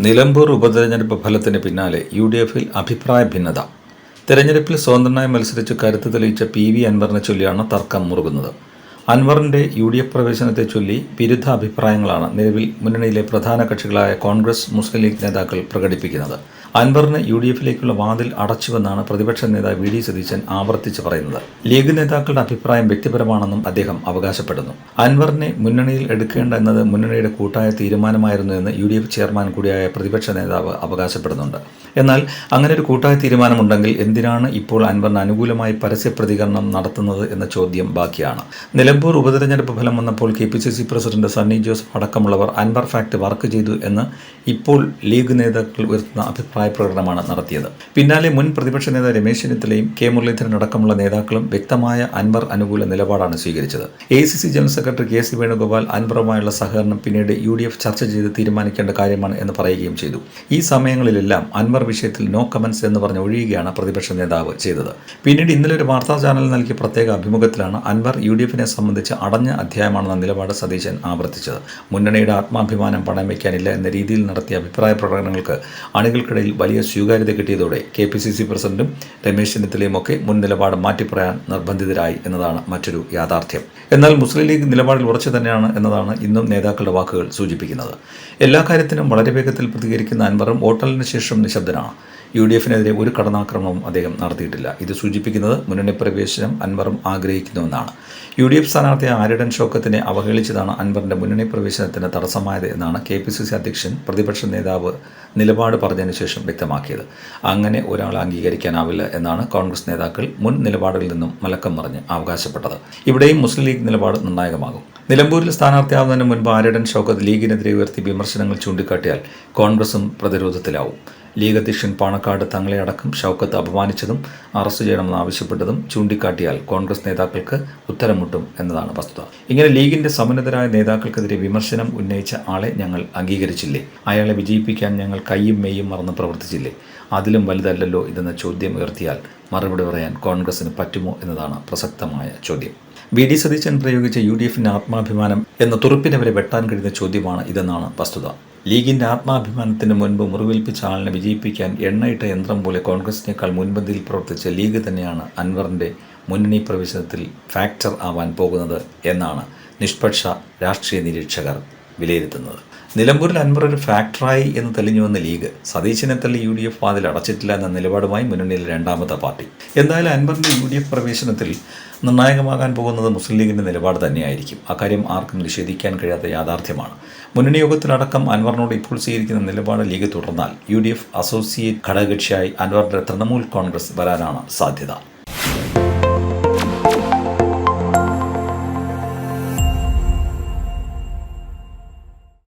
നിലമ്പൂർ ഉപതെരഞ്ഞെടുപ്പ് ഫലത്തിന് പിന്നാലെ യു.ഡി.എഫിൽ അഭിപ്രായ ഭിന്നത. തെരഞ്ഞെടുപ്പിൽ സ്വതന്ത്രനായി മത്സരിച്ച് കരുത്ത് തെളിയിച്ച പി.വി. അൻവറിനെ ചൊല്ലിയാണ് തർക്കം മുറുകുന്നത്. അൻവറിന്റെ യു.ഡി.എഫ് പ്രവേശനത്തെ ചൊല്ലി വിരുദ്ധ അഭിപ്രായങ്ങളാണ് നിലവിൽ മുന്നണിയിലെ പ്രധാന കക്ഷികളായ കോൺഗ്രസ്, മുസ്ലിം ലീഗ് നേതാക്കൾ പ്രകടിപ്പിക്കുന്നത്. അൻവറിന് യു.ഡി.എഫിലേക്കുള്ള വാതിൽ അടച്ചുവെന്നാണ് പ്രതിപക്ഷ നേതാവ് വി.ഡി. സതീശൻ ആവർത്തിച്ച് പറയുന്നത്. ലീഗ് നേതാക്കളുടെ അഭിപ്രായം വ്യക്തിപരമാണെന്നും അദ്ദേഹം അവകാശപ്പെടുന്നു. അൻവറിനെ മുന്നണിയിൽ എടുക്കേണ്ട എന്നത് മുന്നണിയുടെ കൂട്ടായ തീരുമാനമായിരുന്നു എന്ന് യു.ഡി.എഫ് ചെയർമാൻ കൂടിയായ പ്രതിപക്ഷ നേതാവ് അവകാശപ്പെടുന്നുണ്ട്. എന്നാൽ അങ്ങനെ ഒരു കൂട്ടായ തീരുമാനമുണ്ടെങ്കിൽ എന്തിനാണ് ഇപ്പോൾ അൻവറിന് അനുകൂലമായി പരസ്യ പ്രതികരണം നടത്തുന്നത് എന്ന ചോദ്യം ബാക്കിയാണ്. നിലമ്പൂർ ഉപതെരഞ്ഞെടുപ്പ് ഫലം വന്നപ്പോൾ കെ.പി.സി.സി പ്രസിഡന്റ് സണ്ണി ജോസഫ് അടക്കമുള്ളവർ അൻവർ ഫാക്ട് വർക്ക് ചെയ്തു എന്ന് ഇപ്പോൾ ലീഗ് നേതാക്കൾ ഉയർത്തുന്ന അഭിപ്രായ പ്രകടനമാണ് നടത്തിയത്. പിന്നാലെ മുൻ പ്രതിപക്ഷ നേതാവ് രമേശ് ചെന്നിത്തലയും കെ മുരളീധരൻ അടക്കമുള്ള നേതാക്കളും വ്യക്തമായ അൻവർ അനുകൂല നിലപാടാണ് സ്വീകരിച്ചത്. AICC general secretary KC. വേണുഗോപാൽ അൻവറുമായുള്ള സഹകരണം പിന്നീട് യു.ഡി.എഫ് ചർച്ച ചെയ്ത് തീരുമാനിക്കേണ്ട കാര്യമാണ് എന്ന് പറയുകയും ചെയ്തു. ഈ സമയങ്ങളിലെല്ലാം അൻവർ വിഷയത്തിൽ നോ കമന്റ്സ് എന്ന് പറഞ്ഞ് ഒഴിയുകയാണ് പ്രതിപക്ഷ നേതാവ് ചെയ്തത്. പിന്നീട് ഇന്നലെ ഒരു വാർത്താ ചാനലിൽ നൽകിയ പ്രത്യേക അഭിമുഖത്തിലാണ് അൻവർ യു.ഡി.എഫിനെ സംബന്ധിച്ച് അടഞ്ഞ അധ്യായമാണെന്ന നിലപാട് സതീശൻ ആവർത്തിച്ചത്. മുന്നണിയുടെ ആത്മാഭിമാനം പണയം വയ്ക്കാനില്ല എന്ന രീതിയിൽ നടത്തിയ അഭിപ്രായ പ്രകടനങ്ങൾക്ക് അണികൾക്കിടയിൽ വലിയ സ്വീകാര്യത കിട്ടിയതോടെ കെ.പി.സി.സി പ്രസിഡന്റും രമേശ് ചെന്നിത്തലയും ഒക്കെ മുൻ നിലപാട് മാറ്റിപ്പറയാൻ നിർബന്ധിതരായി എന്നതാണ് മറ്റൊരു യാഥാർത്ഥ്യം. എന്നാൽ മുസ്ലിം ലീഗ് നിലപാടിൽ ഉറച്ചു തന്നെയാണ് എന്നതാണ് ഇന്നും നേതാക്കളുടെ വാക്കുകൾ സൂചിപ്പിക്കുന്നത്. എല്ലാ കാര്യത്തിനും വളരെ വേഗത്തിൽ പ്രതികരിക്കുന്ന അൻവറും വോട്ടെണ്ണലിന് ശേഷം നിശബ്ദനാണ്. യു.ഡി.എഫിനെതിരെ ഒരു കടന്നാക്രമണവും അദ്ദേഹം നടത്തിയിട്ടില്ല. ഇത് സൂചിപ്പിക്കുന്നത് മുന്നണി പ്രവേശനം അൻവറും ആഗ്രഹിക്കുന്നുവെന്നാണ്. യു.ഡി.എഫ് സ്ഥാനാർത്ഥിയായ ആര്യടൻ ഷൗക്കത്തിനെ അവഹേളിച്ചതാണ് അൻവറിന്റെ മുന്നണി പ്രവേശനത്തിന് തടസ്സമായത് എന്നാണ് കെ.പി.സി.സി അധ്യക്ഷൻ പ്രതിപക്ഷ നേതാവ് നിലപാട് പറഞ്ഞതിന് ശേഷം വ്യക്തമാക്കിയത്. അങ്ങനെ ഒരാൾ അംഗീകരിക്കാനാവില്ല എന്നാണ് കോൺഗ്രസ് നേതാക്കൾ മുൻ നിലപാടിൽ നിന്നും മലക്കം മറിഞ്ഞ് അവകാശപ്പെട്ടത്. ഇവിടെയും മുസ്ലിം ലീഗ് നിലപാട് നിർണായകമാകും. നിലമ്പൂരിൽ സ്ഥാനാർത്ഥിയാവുന്നതിന് മുൻപ് ആര്യടൻ ഷൗക്കത്ത് ലീഗിനെതിരെ ഉയർത്തിയ വിമർശനങ്ങൾ ചൂണ്ടിക്കാട്ടിയാൽ കോൺഗ്രസും പ്രതിരോധത്തിലാവും. ലീഗ് അധ്യക്ഷൻ പാണക്കാട് തങ്ങളെ അടക്കം ഷൗക്കത്ത് അപമാനിച്ചതും അറസ്റ്റ് ചെയ്യണമെന്ന് ആവശ്യപ്പെട്ടതും ചൂണ്ടിക്കാട്ടിയാൽ കോൺഗ്രസ് നേതാക്കൾക്ക് ഉത്തരം മുട്ടും എന്നതാണ് വസ്തുത. ഇങ്ങനെ ലീഗിന്റെ സമന്നതരായ നേതാക്കൾക്കെതിരെ വിമർശനം ഉന്നയിച്ച ആളെ ഞങ്ങൾ അംഗീകരിച്ചില്ലേ? അയാളെ വിജയിപ്പിക്കാൻ ഞങ്ങൾ കൈയും മെയ്യും മറന്ന് പ്രവർത്തിച്ചില്ലേ? അതിലും വലുതല്ലല്ലോ ഇതെന്ന ചോദ്യം ഉയർത്തിയാൽ മറുപടി പറയാൻ കോൺഗ്രസിന് പറ്റുമോ എന്നതാണ് പ്രസക്തമായ ചോദ്യം. വി.ഡി. സതീശൻ പ്രയോഗിച്ച യു.ഡി.എഫിന്റെ ആത്മാഭിമാനം എന്ന തുറുപ്പിനെ വരെ വെട്ടാൻ കഴിയുന്ന ചോദ്യമാണ് ഇതെന്നാണ് വസ്തുത. ലീഗിന്റെ ആത്മാഭിമാനത്തിന് മുൻപ് മുറിവേൽപ്പിച്ച ആളിനെ വിജയിപ്പിക്കാൻ എണ്ണയിട്ട യന്ത്രം പോലെ കോൺഗ്രസിനേക്കാൾ മുൻപന്തിയിൽ പ്രവർത്തിച്ച ലീഗ് തന്നെയാണ് അൻവറിന്റെ മുന്നണി പ്രവേശനത്തിൽ ഫാക്ടർ ആവാൻ പോകുന്നത് എന്നാണ് നിഷ്പക്ഷ രാഷ്ട്രീയ നിരീക്ഷകർ വിലയിരുത്തുന്നത്. നിലമ്പൂരിൽ അൻവർ ഒരു ഫാക്ടറായി എന്ന് തെളിഞ്ഞുവന്ന ലീഗ് സതീശനെ തള്ളി യു.ഡി.എഫ് വാതിൽ അടച്ചിട്ടില്ല എന്ന നിലപാടുമായി മുന്നണിയിലെ രണ്ടാമത്തെ പാർട്ടി. എന്തായാലും അൻവറിന്റെ യു.ഡി.എഫ് പ്രവേശനത്തിൽ നിർണായകമാകാൻ പോകുന്നത് മുസ്ലിം ലീഗിന്റെ നിലപാട് തന്നെയായിരിക്കും. അക്കാര്യം ആർക്കും നിഷേധിക്കാൻ കഴിയാത്ത യാഥാർത്ഥ്യമാണ്. മുന്നണി യോഗത്തിലടക്കം അൻവറിനോട് ഇപ്പോൾ സ്വീകരിക്കുന്ന നിലപാട് ലീഗ് തുടർന്നാൽ യു.ഡി.എഫ് അസോസിയേറ്റ് ഘടകകക്ഷിയായി അൻവറിന്റെ തൃണമൂൽ കോൺഗ്രസ് വരാനാണ് സാധ്യത.